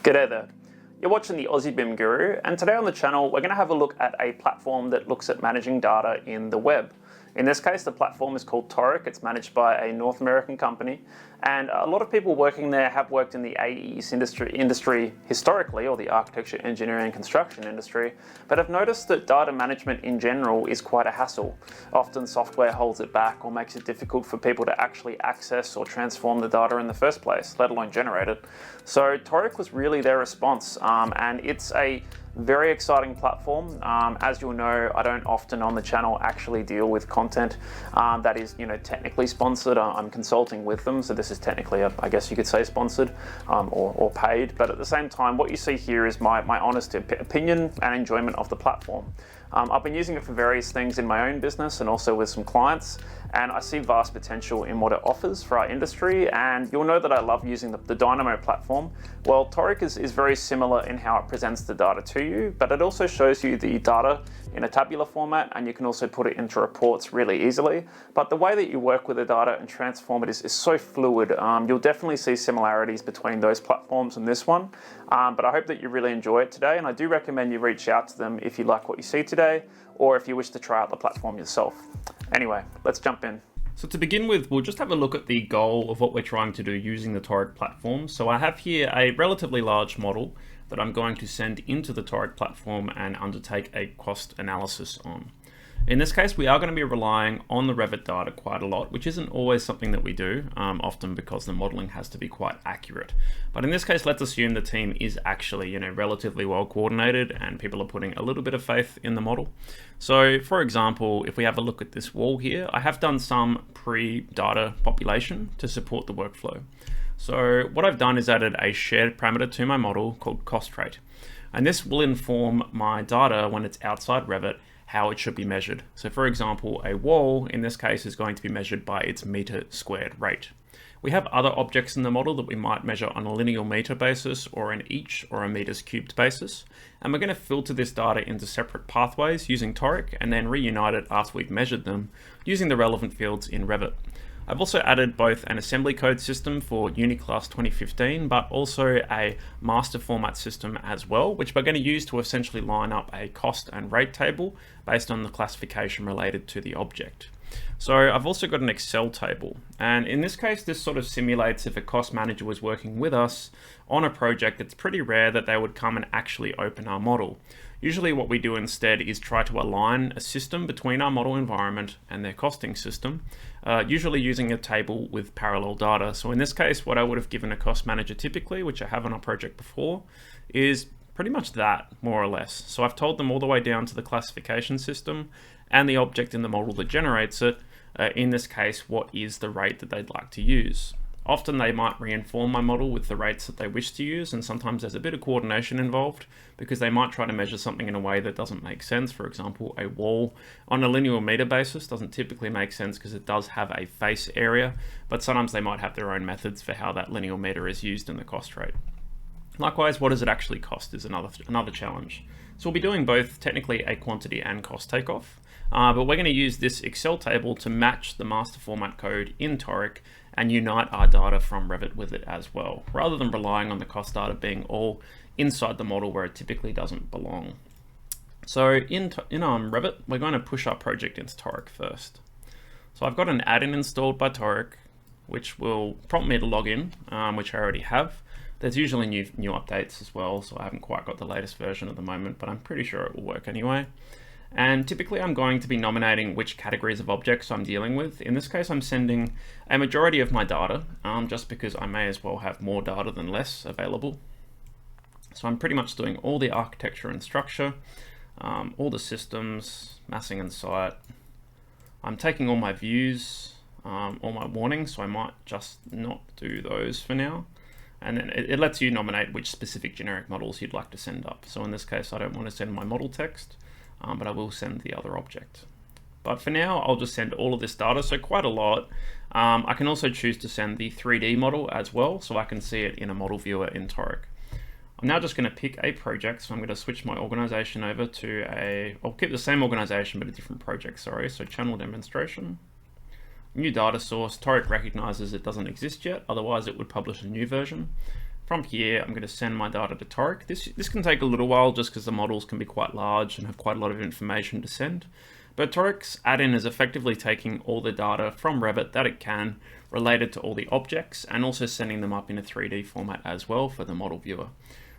G'day there. You're watching the Aussie BIM Guru, and today on the channel we're going to have a look at a platform that looks at managing data in the web. In this case, the platform is called Toric. It's managed by a North American company, and a lot of people working there have worked in the AEs industry historically, or the architecture, engineering, construction industry, but have noticed that data management in general is quite a hassle. Often software holds it back or makes it difficult for people to actually access or transform the data in the first place, let alone generate it. So Toric was really their response, and it's a very exciting platform. As you'll know, I don't often on the channel actually deal with content that is, technically sponsored. I'm consulting with them, so this is technically, I guess you could say, sponsored or paid. But at the same time, what you see here is my honest opinion and enjoyment of the platform. I've been using it for various things in my own business and also with some clients, and I see vast potential in what it offers for our industry. And you'll know that I love using the Dynamo platform. Well, Toric is very similar in how it presents the data to you, but it also shows you the data in a tabular format, and you can also put it into reports really easily. But the way that you work with the data and transform it is so fluid. You'll definitely see similarities between those platforms and this one. But I hope that you really enjoy it today, and I do recommend you reach out to them if you like what you see today, or if you wish to try out the platform yourself. Anyway, let's jump in. So to begin with, we'll just have a look at the goal of what we're trying to do using the Toric platform. So I have here a relatively large model that I'm going to send into the Toric platform and undertake a cost analysis on. In this case, we are going to be relying on the Revit data quite a lot, which isn't always something that we do, often because the modeling has to be quite accurate. But in this case, let's assume the team is actually, relatively well coordinated and people are putting a little bit of faith in the model. So for example, if we have a look at this wall here, I have done some pre-data population to support the workflow. So what I've done is added a shared parameter to my model called cost rate. And this will inform my data when it's outside Revit how it should be measured. So for example, a wall in this case is going to be measured by its meter squared rate. We have other objects in the model that we might measure on a linear meter basis or an inch or a meters cubed basis. And we're going to filter this data into separate pathways using Toric and then reunite it after we've measured them using the relevant fields in Revit. I've also added both an assembly code system for Uniclass 2015, but also a master format system as well, which we're going to use to essentially line up a cost and rate table based on the classification related to the object. So I've also got an Excel table, and in this case, this sort of simulates if a cost manager was working with us on a project. It's pretty rare that they would come and actually open our model. Usually what we do instead is try to align a system between our model environment and their costing system, usually using a table with parallel data. So in this case, what I would have given a cost manager typically, which I have on a project before, is pretty much that, more or less. So I've told them all the way down to the classification system and the object in the model that generates it, in this case, what is the rate that they'd like to use. Often they might reinform my model with the rates that they wish to use, and sometimes there's a bit of coordination involved because they might try to measure something in a way that doesn't make sense. For example, a wall on a linear meter basis doesn't typically make sense because it does have a face area, but sometimes they might have their own methods for how that linear meter is used in the cost rate. Likewise, what does it actually cost is another challenge. So we'll be doing both technically a quantity and cost takeoff, but we're going to use this Excel table to match the master format code in Toric and unite our data from Revit with it as well, rather than relying on the cost data being all inside the model where it typically doesn't belong. So in Revit, we're going to push our project into Toric first. So I've got an add-in installed by Toric, which will prompt me to log in, which I already have. There's usually new updates as well, so I haven't quite got the latest version at the moment, but I'm pretty sure it will work anyway. And typically I'm going to be nominating which categories of objects I'm dealing with. In this case, I'm sending a majority of my data, just because I may as well have more data than less available. So I'm pretty much doing all the architecture and structure, all the systems, massing and site. I'm taking all my views, all my warnings, so I might just not do those for now. And then it lets you nominate which specific generic models you'd like to send up. So in this case, I don't want to send my model text, but I will send the other object. But for now, I'll just send all of this data, so quite a lot. I can also choose to send the 3D model as well, so I can see it in a model viewer in Toric. I'm now just going to pick a project, so I'm going to switch my organization over to I'll keep the same organization, but a different project, sorry. So channel demonstration. New data source. Toric recognizes it doesn't exist yet, otherwise it would publish a new version. from here, I'm going to send my data to Toric. This can take a little while just because the models can be quite large and have quite a lot of information to send. But Toric's add-in is effectively taking all the data from Revit that it can related to all the objects and also sending them up in a 3D format as well for the model viewer.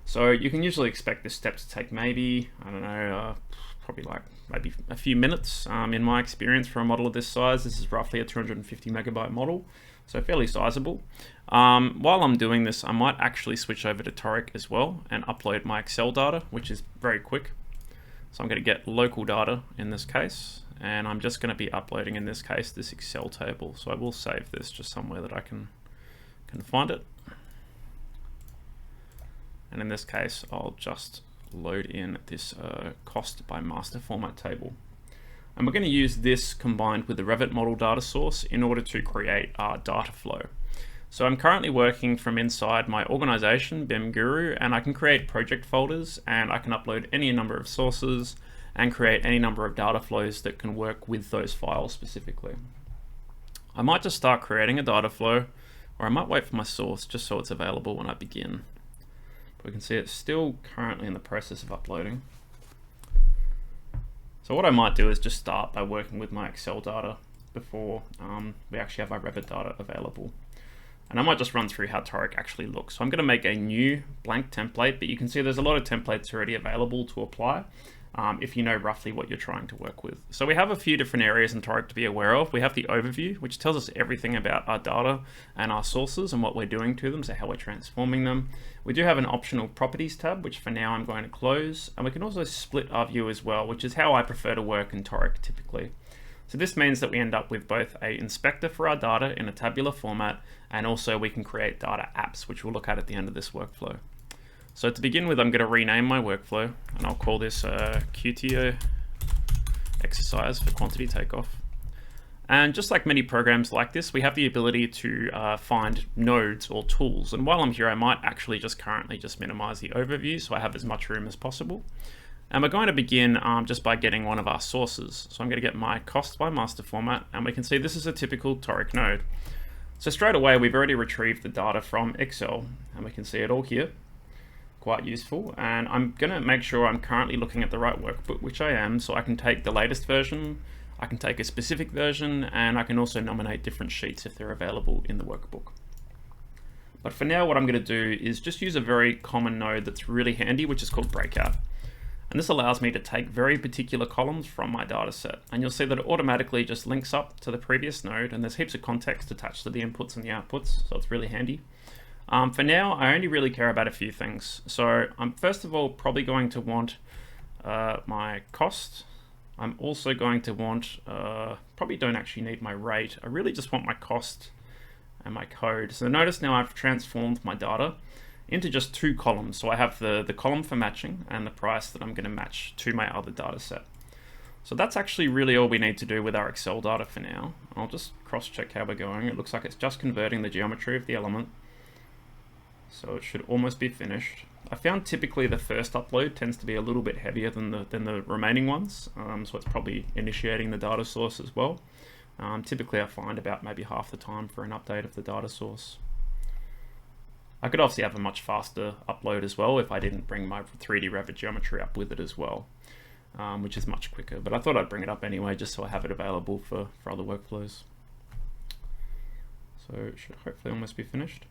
So you can usually expect this step to take maybe, I don't know, probably like maybe a few minutes. In my experience for a model of this size, this is roughly a 250 megabyte model, so fairly sizable. While I'm doing this, I might actually switch over to Toric as well and upload my Excel data, which is very quick. So I'm going to get local data in this case, and I'm just going to be uploading in this case this Excel table. So I will save this just somewhere that I can find it. And in this case, I'll just load in this cost by master format table. And we're going to use this combined with the Revit model data source in order to create our data flow. So I'm currently working from inside my organization, BIM Guru, and I can create project folders and I can upload any number of sources and create any number of data flows that can work with those files specifically. I might just start creating a data flow, or I might wait for my source just so it's available when I begin. But we can see it's still currently in the process of uploading. So what I might do is just start by working with my Excel data before we actually have our Revit data available. And I might just run through how Toric actually looks. So I'm going to make a new blank template, but you can see there's a lot of templates already available to apply if you know roughly what you're trying to work with. So we have a few different areas in Toric to be aware of. We have the overview, which tells us everything about our data and our sources and what we're doing to them, so how we're transforming them. We do have an optional properties tab, which for now I'm going to close. And we can also split our view as well, which is how I prefer to work in Toric typically. So this means that we end up with both an inspector for our data in a tabular format, and also we can create data apps, which we'll look at the end of this workflow. So to begin with, I'm going to rename my workflow, and I'll call this QTO exercise for quantity takeoff. And just like many programs like this, we have the ability to find nodes or tools. And while I'm here, I might actually currently minimize the overview so I have as much room as possible. And we're going to begin just by getting one of our sources. So I'm going to get my cost by master format, and we can see this is a typical Toric node. So straight away, we've already retrieved the data from Excel, and we can see it all here. Quite useful. And I'm going to make sure I'm currently looking at the right workbook, which I am, so I can take the latest version, I can take a specific version, and I can also nominate different sheets if they're available in the workbook. But for now, what I'm going to do is just use a very common node that's really handy, which is called breakout. And this allows me to take very particular columns from my data set. And you'll see that it automatically just links up to the previous node, and there's heaps of context attached to the inputs and the outputs, so it's really handy. For now, I only really care about a few things. So I'm first of all probably going to want my cost. I'm also going to want, probably don't actually need my rate. I really just want my cost and my code. So notice now I've transformed my data into just two columns. So I have the column for matching and the price that I'm going to match to my other data set. So that's actually really all we need to do with our Excel data for now. I'll just cross-check how we're going. It looks like it's just converting the geometry of the element. So it should almost be finished. I found typically the first upload tends to be a little bit heavier than the remaining ones. So it's probably initiating the data source as well. Typically I find about maybe half the time for an update of the data source. I could obviously have a much faster upload as well if I didn't bring my 3D Revit geometry up with it as well, which is much quicker. But I thought I'd bring it up anyway, just so I have it available for other workflows. So it should hopefully almost be finished.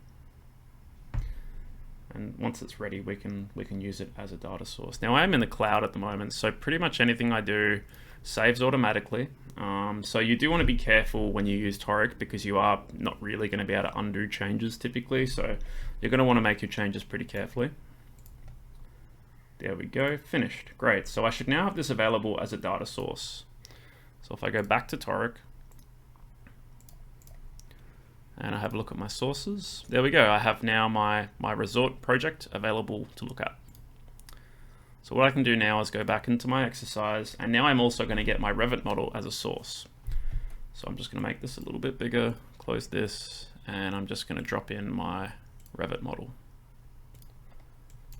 And once it's ready, we can use it as a data source. Now I am in the cloud at the moment, so pretty much anything I do saves automatically. So you do want to be careful when you use Toric, because you are not really going to be able to undo changes typically. So you're going to want to make your changes pretty carefully. There we go, finished. Great. So I should now have this available as a data source. So if I go back to Toric and I have a look at my sources, there we go. I have now my resort project available to look at. So what I can do now is go back into my exercise, and now I'm also going to get my Revit model as a source. So I'm just going to make this a little bit bigger, close this, and I'm just going to drop in my Revit model.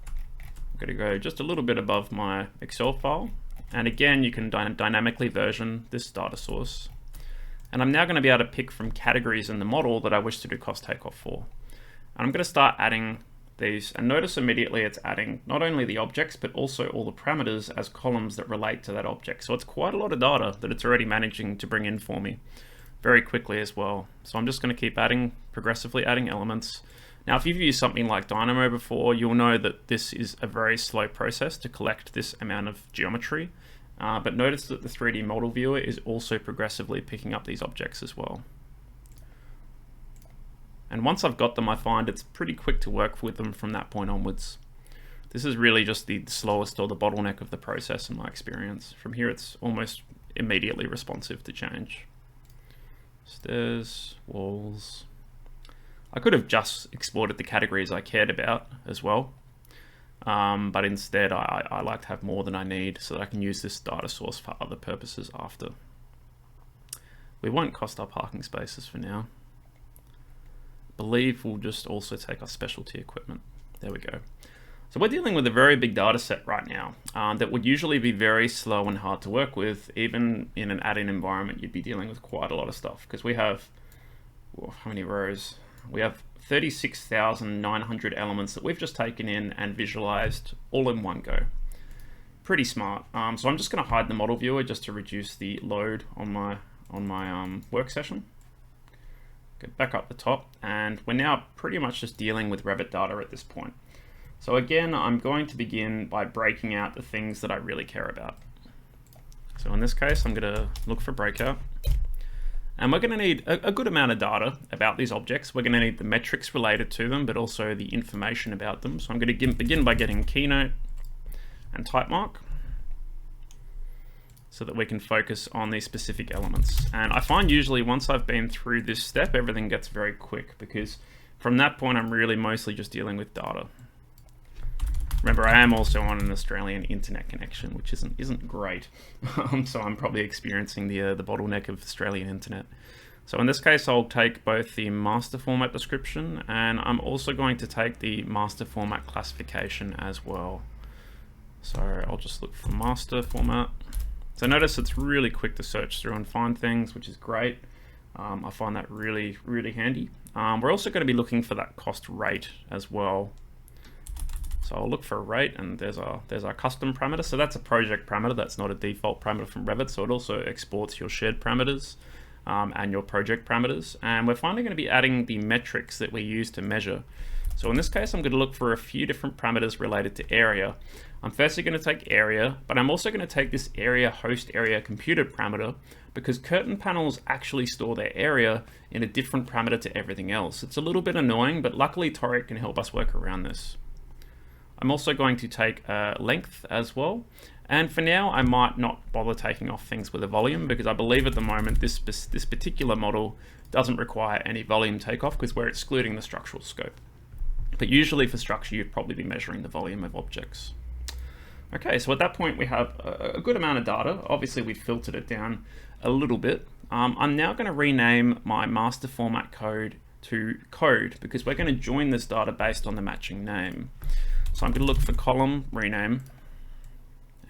I'm going to go just a little bit above my Excel file, and again you can dynamically version this data source. And I'm now going to be able to pick from categories in the model that I wish to do cost takeoff for. And I'm going to start adding these, and notice immediately it's adding not only the objects, but also all the parameters as columns that relate to that object. So it's quite a lot of data that it's already managing to bring in for me very quickly as well. So I'm just going to keep progressively adding elements. Now, if you've used something like Dynamo before, you'll know that this is a very slow process to collect this amount of geometry. But notice that the 3D model viewer is also progressively picking up these objects as well. And once I've got them, I find it's pretty quick to work with them from that point onwards. This is really just the slowest or the bottleneck of the process in my experience. From here, it's almost immediately responsive to change. Stairs, walls. I could have just exported the categories I cared about as well. But instead, I like to have more than I need so that I can use this data source for other purposes after. We won't cost our parking spaces for now. Believe we'll just also take our specialty equipment. There we go. So we're dealing with a very big data set right now that would usually be very slow and hard to work with. Even in an add-in environment, you'd be dealing with quite a lot of stuff because we have, well, how many rows? We have 36,900 elements that we've just taken in and visualized all in one go. Pretty smart. So I'm just going to hide the model viewer just to reduce the load on my work session. Go back up the top, and we're now pretty much just dealing with Revit data at this point. So again, I'm going to begin by breaking out the things that I really care about. So in this case, I'm going to look for breakout. And we're going to need a good amount of data about these objects. We're going to need the metrics related to them, but also the information about them. So I'm going to begin by getting keynote and type mark so that we can focus on these specific elements. And I find usually once I've been through this step, everything gets very quick because from that point, I'm really mostly just dealing with data. Remember, I am also on an Australian internet connection, which isn't great. So I'm probably experiencing the bottleneck of Australian internet. So in this case, I'll take both the master format description and I'm also going to take the master format classification as well. So I'll just look for master format. So notice it's really quick to search through and find things, which is great. I find that really, really handy. We're also going to be looking for that cost rate as well. So I'll look for a rate, and there's our custom parameter. So that's a project parameter. That's not a default parameter from Revit. So it also exports your shared parameters and your project parameters. And we're finally going to be adding the metrics that we use to measure. So in this case, I'm going to look for a few different parameters related to area. I'm firstly going to take area, but I'm also going to take this area host area computed parameter because curtain panels actually store their area in a different parameter to everything else. It's a little bit annoying, but luckily Toric can help us work around this. I'm also going to take length as well. And for now, I might not bother taking off things with a volume because I believe at the moment this particular model doesn't require any volume takeoff because we're excluding the structural scope. But usually for structure, you'd probably be measuring the volume of objects. Okay, so at that point we have a good amount of data. Obviously we've filtered it down a little bit. I'm now going to rename my master format code to code because we're going to join this data based on the matching name. So I'm going to look for column rename,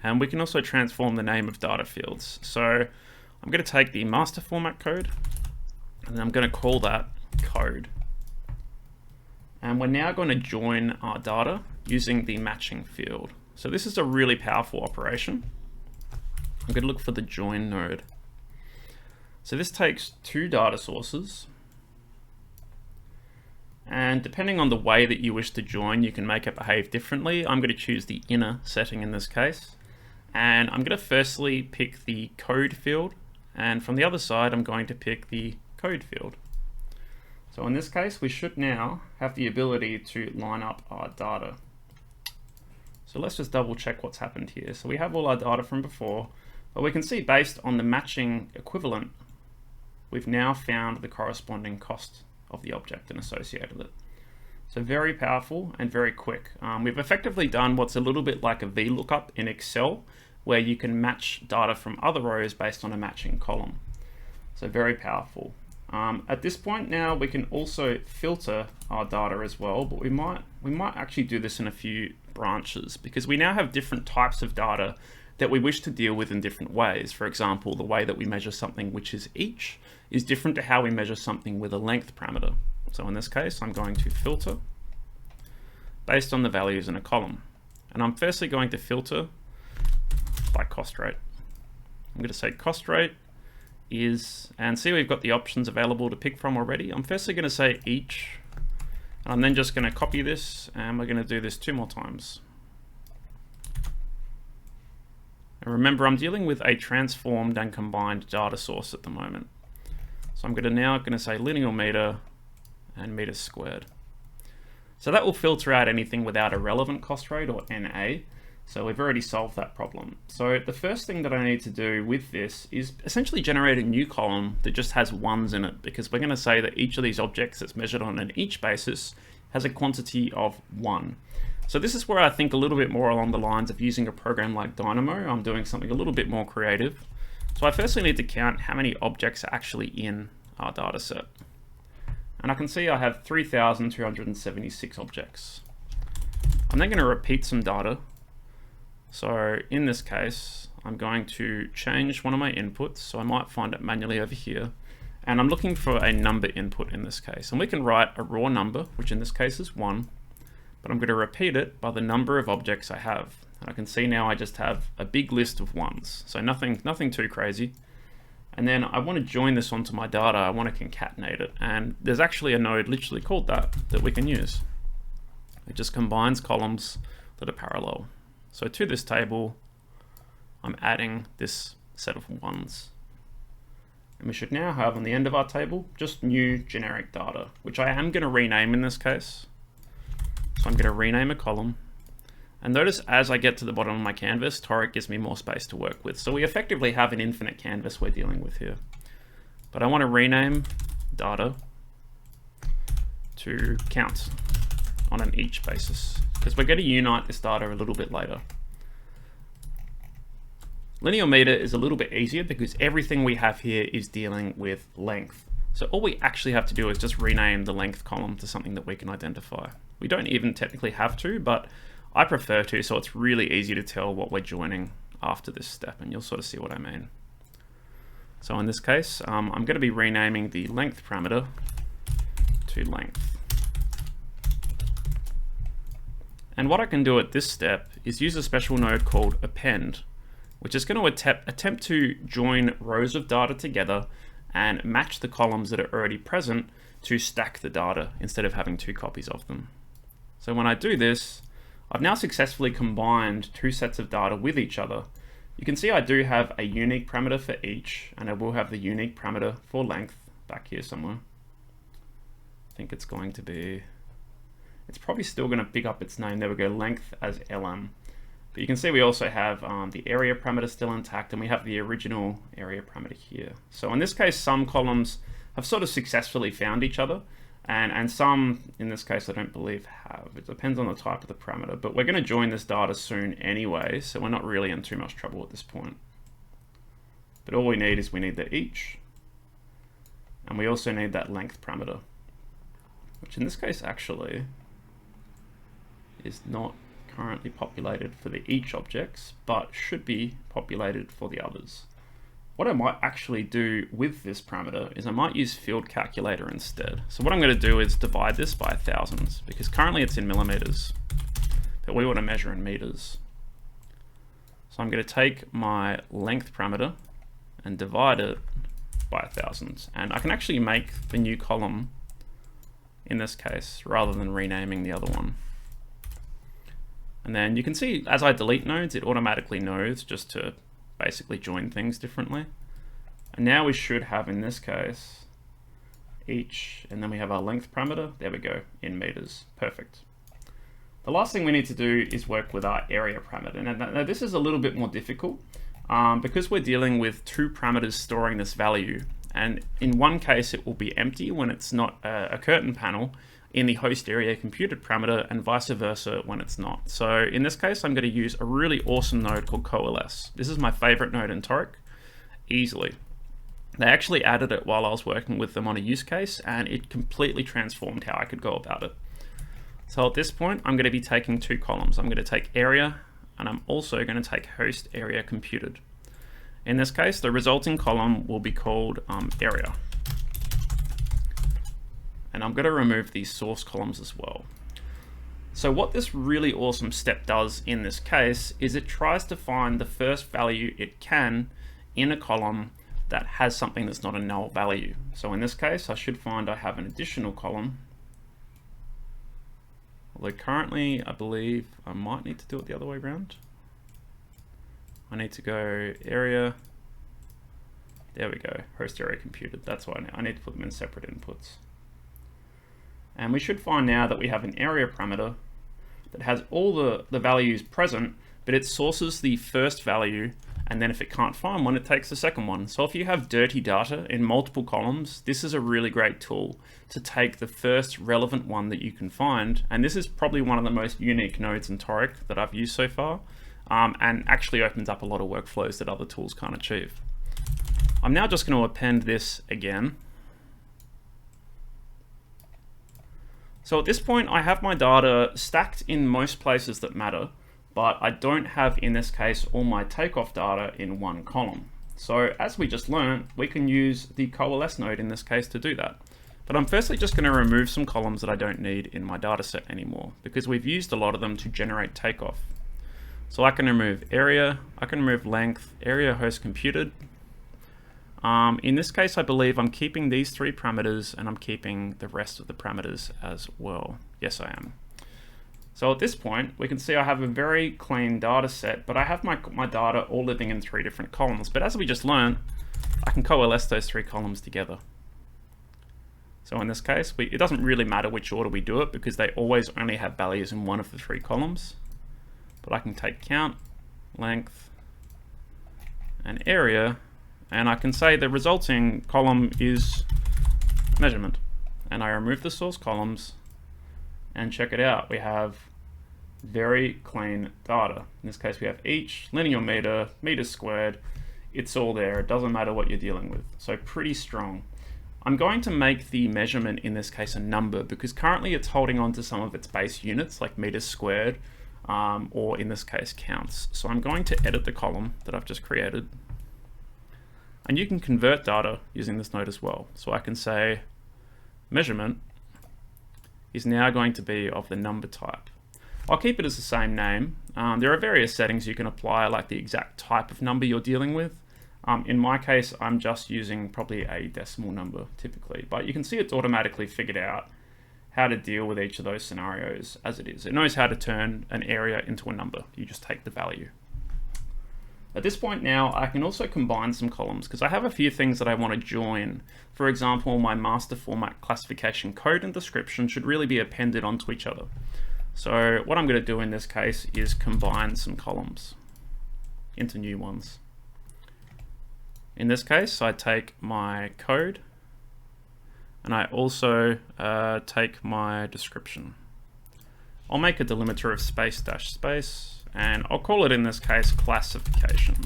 and we can also transform the name of data fields. So I'm going to take the master format code and then I'm going to call that code. And we're now going to join our data using the matching field. So this is a really powerful operation. I'm going to look for the join node. So this takes two data sources. And depending on the way that you wish to join, you can make it behave differently. I'm going to choose the inner setting in this case. And I'm going to firstly pick the code field. And from the other side, I'm going to pick the code field. So in this case, we should now have the ability to line up our data. So let's just double check what's happened here. So we have all our data from before, but we can see based on the matching equivalent, we've now found the corresponding cost of the object and associated it. So very powerful and very quick. We've effectively done what's a little bit like a VLOOKUP in Excel, where you can match data from other rows based on a matching column. So very powerful. At this point now, we can also filter our data as well, but we might actually do this in a few branches because we now have different types of data that we wish to deal with in different ways. For example, the way that we measure something which is each is different to how we measure something with a length parameter. So in this case, I'm going to filter based on the values in a column. And I'm firstly going to filter by cost rate. I'm going to say cost rate is, and see we've got the options available to pick from already. I'm firstly going to say each, and I'm then just going to copy this, and we're going to do this 2 more times. And remember, I'm dealing with a transformed and combined data source at the moment. So I'm now going to say linear meter and meters squared. So that will filter out anything without a relevant cost rate, or NA. So we've already solved that problem. So the first thing that I need to do with this is essentially generate a new column that just has ones in it, because we're going to say that each of these objects that's measured on an each basis has a quantity of 1. So this is where I think a little bit more along the lines of using a program like Dynamo. I'm doing something a little bit more creative. So I firstly need to count how many objects are actually in our data set. And I can see I have 3,276 objects. I'm then going to repeat some data. So in this case, I'm going to change one of my inputs. So I might find it manually over here. And I'm looking for a number input in this case. And we can write a raw number, which in this case is 1. But I'm going to repeat it by the number of objects I have. And I can see now I just have a big list of 1s. So nothing too crazy. And then I want to join this onto my data. I want to concatenate it. And there's actually a node literally called that we can use. It just combines columns that are parallel. So to this table, I'm adding this set of 1s. And we should now have on the end of our table, just new generic data, which I am going to rename in this case. So I'm going to rename a column. And notice as I get to the bottom of my canvas, Toric gives me more space to work with. So we effectively have an infinite canvas we're dealing with here. But I want to rename data to count on an each basis, because we're going to unite this data a little bit later. Linear meter is a little bit easier because everything we have here is dealing with length. So all we actually have to do is just rename the length column to something that we can identify. We don't even technically have to, but I prefer to, so it's really easy to tell what we're joining after this step, and you'll sort of see what I mean. So in this case, I'm going to be renaming the length parameter to length. And what I can do at this step is use a special node called append, which is going to attempt to join rows of data together and match the columns that are already present to stack the data instead of having 2 copies of them. So when I do this, I've now successfully combined 2 sets of data with each other. You can see I do have a unique parameter for each, and I will have the unique parameter for length back here somewhere. I think it's going to be, it's probably still going to pick up its name. There we go, length as LM. But you can see we also have the area parameter still intact, and we have the original area parameter here. So in this case, some columns have sort of successfully found each other, and some, in this case, I don't believe have. It depends on the type of the parameter, but we're going to join this data soon anyway, so we're not really in too much trouble at this point. But all we need is we need the each, and we also need that length parameter, which in this case actually is not currently populated for the each objects, but should be populated for the others. What I might actually do with this parameter is I might use field calculator instead. So what I'm going to do is divide this by thousands, because currently it's in millimeters, but we want to measure in meters. So I'm going to take my length parameter and divide it by 1,000. And I can actually make the new column in this case, rather than renaming the other one. And then you can see as I delete nodes, it automatically knows just to basically join things differently. And now we should have, in this case, each, and then we have our length parameter. There we go, in meters. Perfect. The last thing we need to do is work with our area parameter. Now this is a little bit more difficult because we're dealing with 2 parameters storing this value. And in one case, it will be empty when it's not a curtain panel in the host area computed parameter, and vice versa when it's not. So in this case, I'm going to use a really awesome node called coalesce. This is my favorite node in Toric, easily. They actually added it while I was working with them on a use case, and it completely transformed how I could go about it. So at this point, I'm going to be taking 2 columns. I'm going to take area, and I'm also going to take host area computed. In this case, the resulting column will be called area. And I'm going to remove these source columns as well. So what this really awesome step does in this case is it tries to find the first value it can in a column that has something that's not a null value. So in this case, I should find I have an additional column. Although currently, I believe I might need to do it the other way around. I need to go area. There we go, host area computed. That's why I need to put them in separate inputs. And we should find now that we have an area parameter that has all the values present, but it sources the first value, and then if it can't find one, it takes the second one. So if you have dirty data in multiple columns, this is a really great tool to take the first relevant one that you can find. And this is probably one of the most unique nodes in Toric that I've used so far, and actually opens up a lot of workflows that other tools can't achieve. I'm now just going to append this again. So at this point, I have my data stacked in most places that matter, but I don't have, in this case, all my takeoff data in one column. So as we just learned, we can use the coalesce node in this case to do that. But I'm firstly just going to remove some columns that I don't need in my data set anymore, because we've used a lot of them to generate takeoff. So I can remove area, I can remove length, area host computed. In this case, I believe I'm keeping these three parameters and I'm keeping the rest of the parameters as well. Yes, I am. So at this point, we can see I have a very clean data set, but I have my data all living in three different columns. But as we just learned, I can coalesce those three columns together. So in this case, it doesn't really matter which order we do it because they always only have values in one of the three columns. But I can take count, length, and area, and I can say the resulting column is measurement. And I remove the source columns, and check it out. We have very clean data. In this case, we have each, linear meter, meters squared. It's all there. It doesn't matter what you're dealing with. So pretty strong. I'm going to make the measurement in this case a number because currently it's holding on to some of its base units like meters squared, or in this case counts. So I'm going to edit the column that I've just created. And you can convert data using this node as well. So I can say measurement is now going to be of the number type. I'll keep it as the same name. There are various settings you can apply, like the exact type of number you're dealing with. In my case, I'm just using probably a decimal number typically, but you can see it's automatically figured out how to deal with each of those scenarios as it is. It knows how to turn an area into a number. You just take the value. At this point now, I can also combine some columns because I have a few things that I want to join. For example, my master format classification code and description should really be appended onto each other. So what I'm going to do in this case is combine some columns into new ones. In this case, I take my code and I also take my description. I'll make a delimiter of space dash space, and I'll call it in this case classification.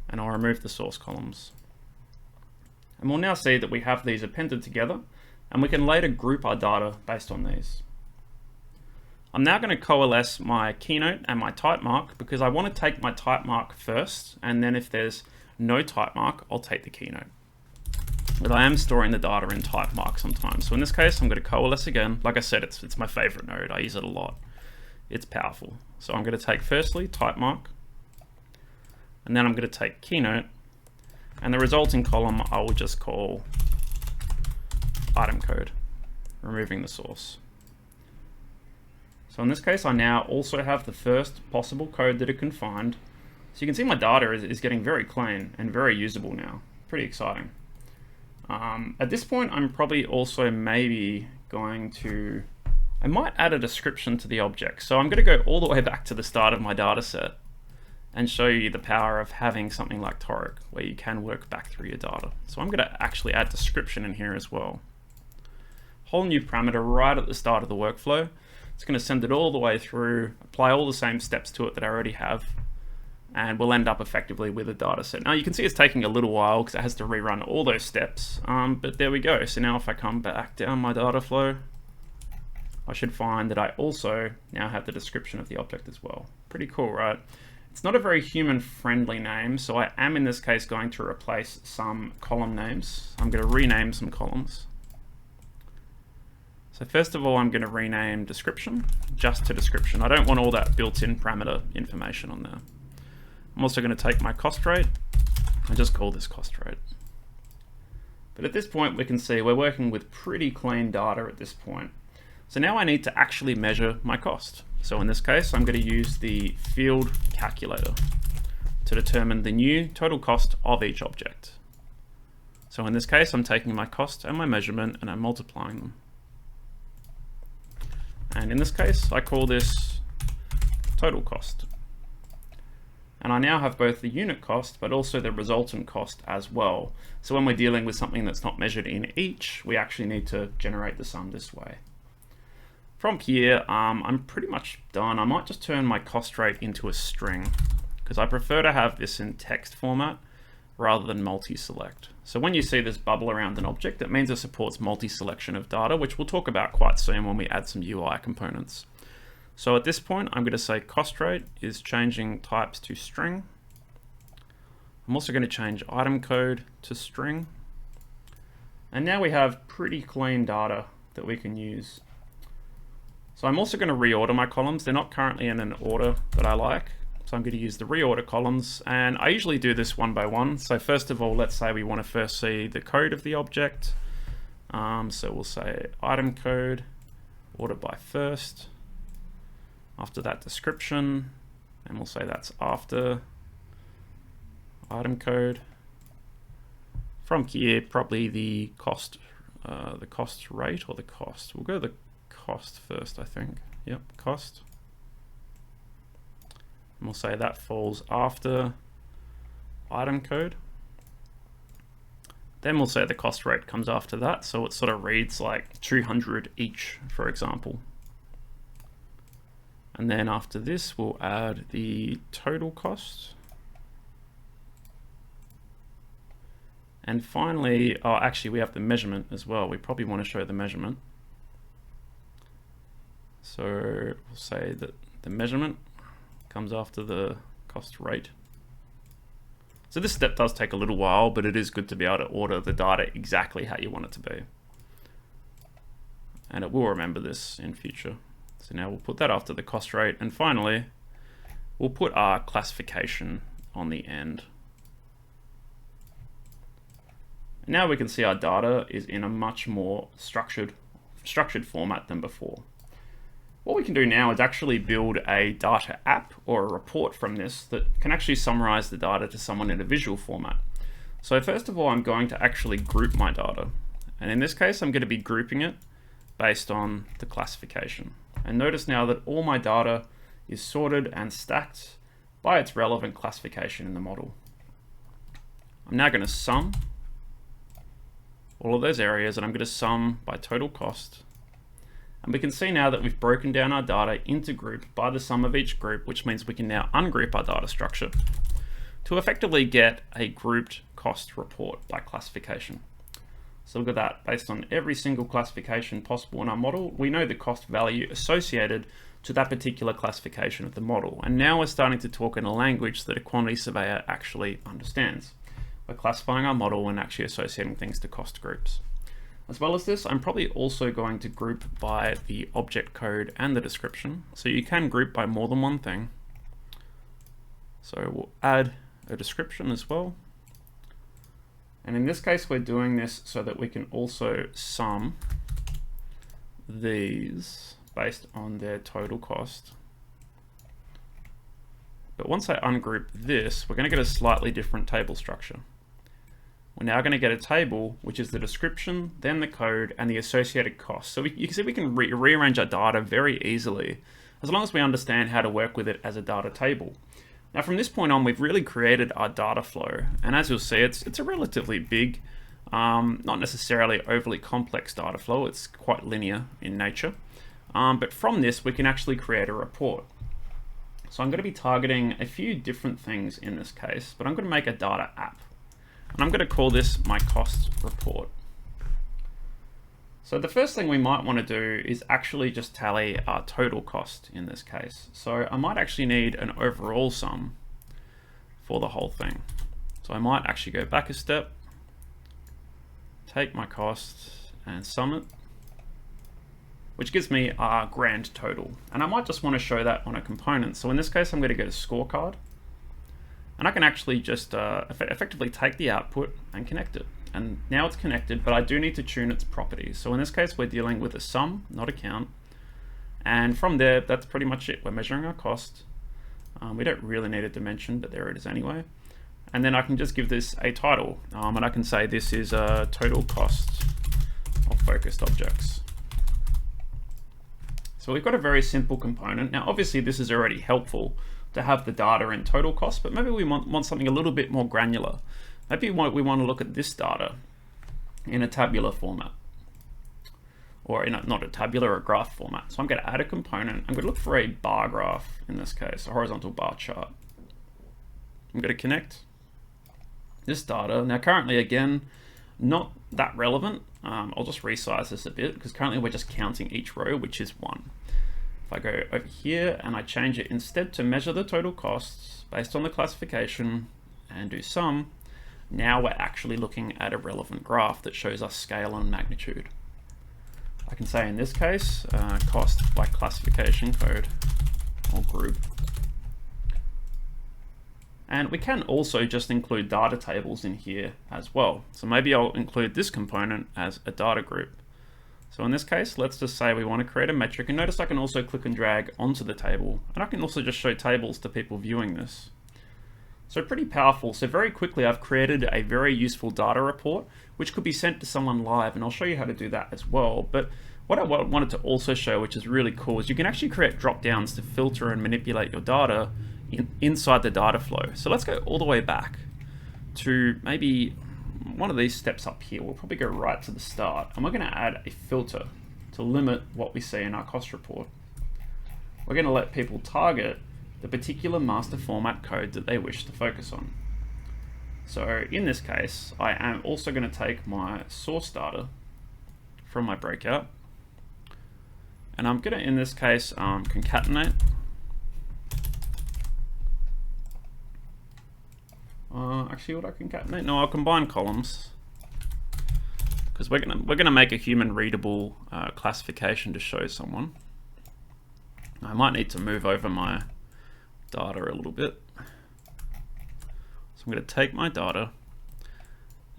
And I'll remove the source columns. And we'll now see that we have these appended together, and we can later group our data based on these. I'm now going to coalesce my keynote and my type mark because I want to take my type mark first, and then if there's no type mark, I'll take the keynote. But I am storing the data in type mark sometimes. So in this case, I'm going to coalesce again. Like I said, it's my favorite node. I use it a lot. It's powerful. So I'm going to take firstly type mark, and then I'm going to take keynote, and the resulting column I will just call item code, removing the source. So in this case, I now also have the first possible code that it can find. So you can see my data is getting very clean and very usable now. Pretty exciting. At this point, I'm probably also maybe going to, I might add a description to the object. So I'm going to go all the way back to the start of my data set and show you the power of having something like Toric, where you can work back through your data. So I'm going to actually add description in here as well. Whole new parameter right at the start of the workflow. It's going to send it all the way through, apply all the same steps to it that I already have, and we'll end up effectively with a data set. Now you can see it's taking a little while because it has to rerun all those steps, but there we go. So now if I come back down my data flow, I should find that I also now have the description of the object as well. Pretty cool, right? It's not a very human-friendly name, so I am in this case going to replace some column names. I'm going to rename some columns. So first of all, I'm going to rename description just to description. I don't want all that built-in parameter information on there. I'm also going to take my cost rate and just call this cost rate. But at this point, we can see we're working with pretty clean data at this point. So now I need to actually measure my cost. So in this case, I'm going to use the field calculator to determine the new total cost of each object. So in this case, I'm taking my cost and my measurement and I'm multiplying them. And in this case, I call this total cost. And I now have both the unit cost, but also the resultant cost as well. So when we're dealing with something that's not measured in each, we actually need to generate the sum this way. From here, I'm pretty much done. I might just turn my cost rate into a string because I prefer to have this in text format rather than multi-select. So when you see this bubble around an object, it means it supports multi-selection of data, which we'll talk about quite soon when we add some UI components. So at this point, I'm going to say cost rate is changing types to string. I'm also going to change item code to string. And now we have pretty clean data that we can use. So I'm also going to reorder my columns. They're not currently in an order that I like. So I'm going to use the reorder columns, and I usually do this one by one. So first of all, let's say we want to first see the code of the object. So we'll say item code, order by first. After that, description, and we'll say that's after item code. From here, probably the cost rate or the cost. We'll go the cost first, I think. Yep, cost. And we'll say that falls after item code. Then we'll say the cost rate comes after that. So it sort of reads like 200 each, for example. And then after this, we'll add the total cost. And finally, oh, actually we have the measurement as well. We probably want to show the measurement. So we'll say that the measurement comes after the cost rate. So this step does take a little while, but it is good to be able to order the data exactly how you want it to be. And it will remember this in future. So now we'll put that after the cost rate. And finally, we'll put our classification on the end. And now we can see our data is in a much more structured format than before. What we can do now is actually build a data app or a report from this that can actually summarize the data to someone in a visual format. So first of all, I'm going to actually group my data. And in this case, I'm going to be grouping it based on the classification. And notice now that all my data is sorted and stacked by its relevant classification in the model. I'm now going to sum all of those areas, and I'm going to sum by total cost. And we can see now that we've broken down our data into group by the sum of each group, which means we can now ungroup our data structure to effectively get a grouped cost report by classification. So look at that, based on every single classification possible in our model, we know the cost value associated to that particular classification of the model. And now we're starting to talk in a language that a quantity surveyor actually understands. We're classifying our model and actually associating things to cost groups. As well as this, I'm probably also going to group by the object code and the description. So you can group by more than one thing. So we'll add a description as well. And in this case, we're doing this so that we can also sum these based on their total cost. But once I ungroup this, we're going to get a slightly different table structure. We're now going to get a table, which is the description, then the code, and the associated costs. So you can see we can rearrange our data very easily, as long as we understand how to work with it as a data table. Now from this point on, we've really created our data flow. And as you'll see, it's a relatively big, not necessarily overly complex data flow. It's quite linear in nature. But from this, we can actually create a report. So I'm going to be targeting a few different things in this case, but I'm going to make a data app. And I'm going to call this my cost report. So the first thing we might want to do is actually just tally our total cost in this case. So I might actually need an overall sum for the whole thing. So I might actually go back a step, take my cost and sum it. which gives me our grand total. And I might just want to show that on a component. So in this case, I'm going to go to scorecard. And I can actually just effectively take the output and connect it. And now it's connected, but I do need to tune its properties. So in this case, we're dealing with a sum, not a count. And from there, that's pretty much it. We're measuring our cost. We don't really need a dimension, but there it is anyway. And then I can just give this a title. And I can say this is a total cost of focused objects. So we've got a very simple component. Now, obviously, this is already helpful to have the data in total cost, but maybe we want something a little bit more granular. Maybe we want to look at this data in a tabular format, or in not a tabular, a graph format. So I'm going to add a component. I'm going to look for a bar graph in this case, a horizontal bar chart. I'm going to connect this data. Now, currently, again, not that relevant. I'll just resize this a bit because currently we're just counting each row, which is 1. If I go over here and I change it instead to measure the total costs based on the classification and do sum, now we're actually looking at a relevant graph that shows us scale and magnitude. I can say in this case, cost by classification code or group. And we can also just include data tables in here as well. So maybe I'll include this component as a data group. So in this case, let's just say we want to create a metric, and notice I can also click and drag onto the table, and I can also just show tables to people viewing this. So pretty powerful. So very quickly, I've created a very useful data report, which could be sent to someone live, and I'll show you how to do that as well. But what I wanted to also show, which is really cool, is you can actually create drop-downs to filter and manipulate your data inside the data flow. So let's go all the way back to maybe one of these steps up here. We'll probably go right to the start, and we're going to add a filter to limit what we see in our cost report. We're going to let people target the particular master format code that they wish to focus on. So in this case, I am also going to take my source data from my breakout, and I'm going to, in this case, concatenate. Actually, would I concatenate? No, I'll combine columns, because we're gonna make a human readable classification to show someone. I might need to move over my data a little bit. So I'm going to take my data,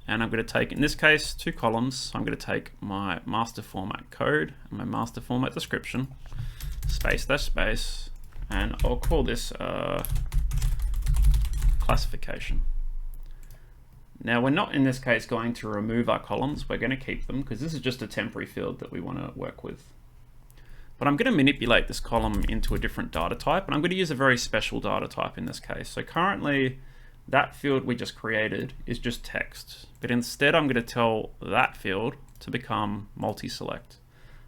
and I'm going to take, in this case, 2 columns. I'm going to take my master format code and my master format description, space dash space, and I'll call this classification. Now, we're not in this case going to remove our columns. We're going to keep them because this is just a temporary field that we want to work with. But I'm going to manipulate this column into a different data type, and I'm going to use a very special data type in this case. So currently, that field we just created is just text, but instead I'm going to tell that field to become multi-select.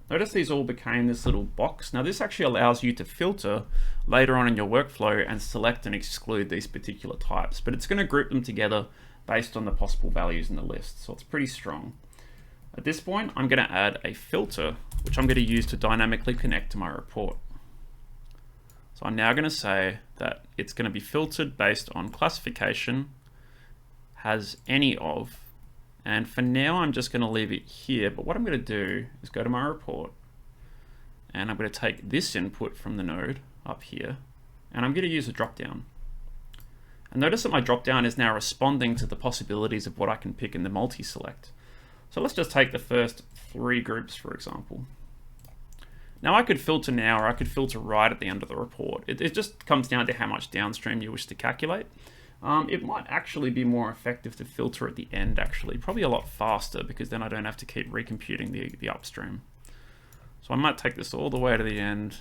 Notice these all became this little box. Now this actually allows you to filter later on in your workflow and select and exclude these particular types, but it's going to group them together based on the possible values in the list. So it's pretty strong. At this point, I'm going to add a filter, which I'm going to use to dynamically connect to my report. So I'm now going to say that it's going to be filtered based on classification, has any of, and for now I'm just going to leave it here. But what I'm going to do is go to my report, and I'm going to take this input from the node up here, and I'm going to use a dropdown. And notice that my dropdown is now responding to the possibilities of what I can pick in the multi-select. So let's just take the first 3 groups, for example. Now I could filter now, or I could filter right at the end of the report. It just comes down to how much downstream you wish to calculate. It might actually be more effective to filter at the end, actually. Probably a lot faster, because then I don't have to keep recomputing the upstream. So I might take this all the way to the end.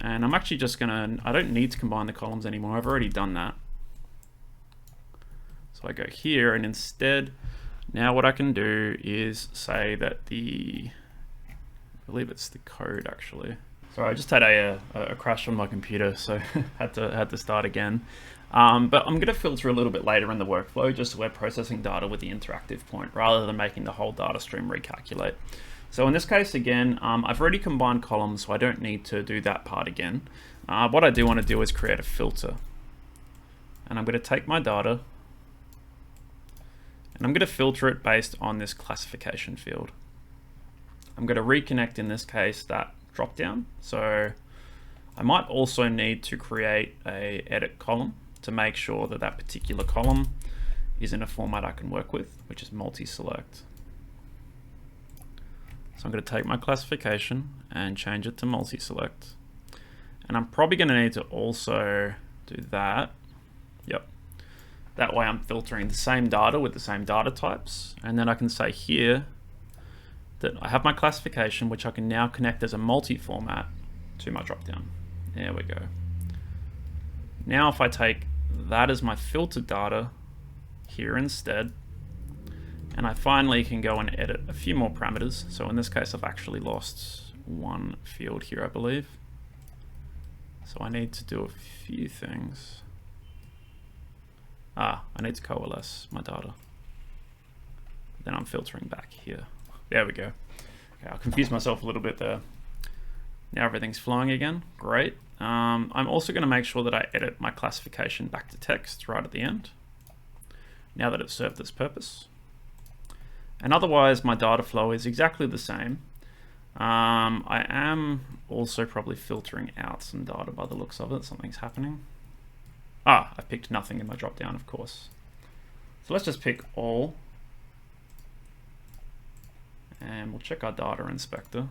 And I'm actually just gonna, I don't need to combine the columns anymore. I've already done that. So I go here, and instead, now what I can do is say that I believe it's the code actually. Sorry, I just had a crash on my computer, so had to start again. But I'm going to filter a little bit later in the workflow, just so we're processing data with the interactive point rather than making the whole data stream recalculate. So in this case, again, I've already combined columns, so I don't need to do that part again. What I do want to do is create a filter. And I'm going to take my data, and I'm going to filter it based on this classification field. I'm going to reconnect, in this case, that dropdown. So I might also need to create a edit column to make sure that that particular column is in a format I can work with, which is multi-select. So I'm going to take my classification and change it to multi-select. And I'm probably going to need to also do that. Yep. That way I'm filtering the same data with the same data types. And then I can say here that I have my classification, which I can now connect as a multi-format to my dropdown. There we go. Now if I take that as my filtered data here instead, and I finally can go and edit a few more parameters. So in this case, I've actually lost one field here, I believe. So I need to do a few things. I need to coalesce my data. Then I'm filtering back here. There we go. Okay, I confused myself a little bit there. Now everything's flowing again. Great. I'm also going to make sure that I edit my classification back to text right at the end, now that it's served its purpose. And otherwise, my data flow is exactly the same. I am also probably filtering out some data by the looks of it. Something's happening. I picked nothing in my dropdown, of course. So let's just pick all. And we'll check our data inspector.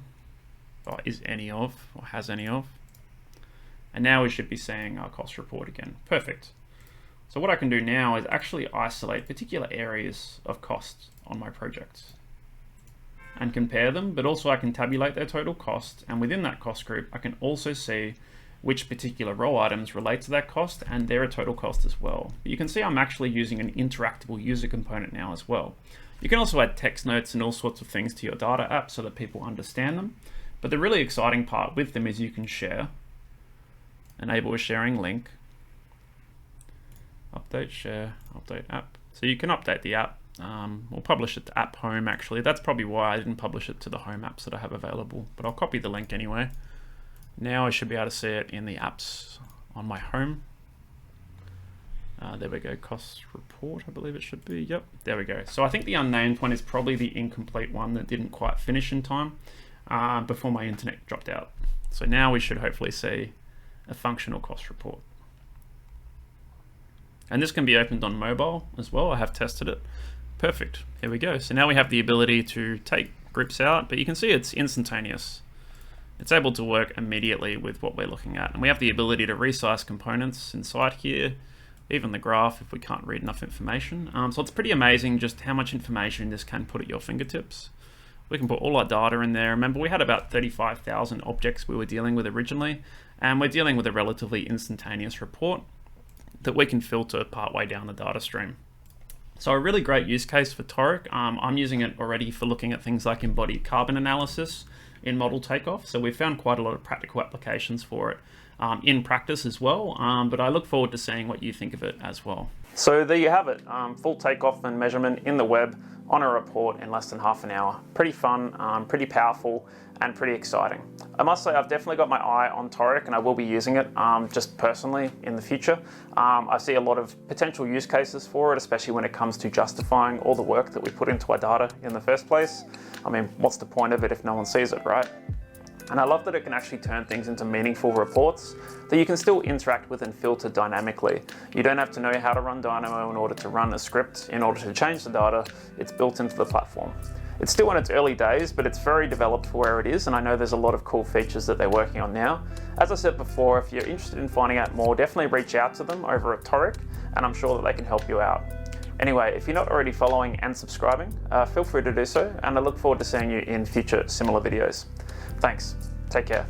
Is any of, or has any of. And now we should be seeing our cost report again. Perfect. So what I can do now is actually isolate particular areas of costs on my projects and compare them, but also I can tabulate their total cost. And within that cost group, I can also see which particular row items relate to that cost and their total cost as well. But you can see I'm actually using an interactable user component now as well. You can also add text notes and all sorts of things to your data app so that people understand them. But the really exciting part with them is you can share, enable a sharing link, update, share, update app. So you can update the app. We'll publish it to app home actually. That's probably why I didn't publish it to the home apps that I have available, but I'll copy the link anyway. Now I should be able to see it in the apps on my home. There we go, cost report, I believe it should be. Yep, there we go. So I think the unnamed one is probably the incomplete one that didn't quite finish in time before my internet dropped out. So now we should hopefully see a functional cost report. And this can be opened on mobile as well. I have tested it. Perfect. Here we go. So now we have the ability to take groups out, but you can see it's instantaneous. It's able to work immediately with what we're looking at. And we have the ability to resize components inside here, even the graph if we can't read enough information. So it's pretty amazing just how much information this can put at your fingertips. We can put all our data in there. Remember, we had about 35,000 objects we were dealing with originally, and we're dealing with a relatively instantaneous report that we can filter partway down the data stream. So a really great use case for Toric. I'm using it already for looking at things like embodied carbon analysis in model takeoff. So we've found quite a lot of practical applications for it in practice as well. But I look forward to seeing what you think of it as well. So there you have it, full takeoff and measurement in the web on a report in less than half an hour. Pretty fun, pretty powerful, and pretty exciting. I must say I've definitely got my eye on Toric and I will be using it just personally in the future. I see a lot of potential use cases for it, especially when it comes to justifying all the work that we put into our data in the first place. I mean, what's the point of it if no one sees it, right? And I love that it can actually turn things into meaningful reports that you can still interact with and filter dynamically. You don't have to know how to run Dynamo in order to run a script in order to change the data. It's built into the platform. It's still in its early days, but it's very developed for where it is, and I know there's a lot of cool features that they're working on now. As I said before, if you're interested in finding out more, definitely reach out to them over at Toric, and I'm sure that they can help you out. Anyway, if you're not already following and subscribing, feel free to do so, and I look forward to seeing you in future similar videos. Thanks. Take care.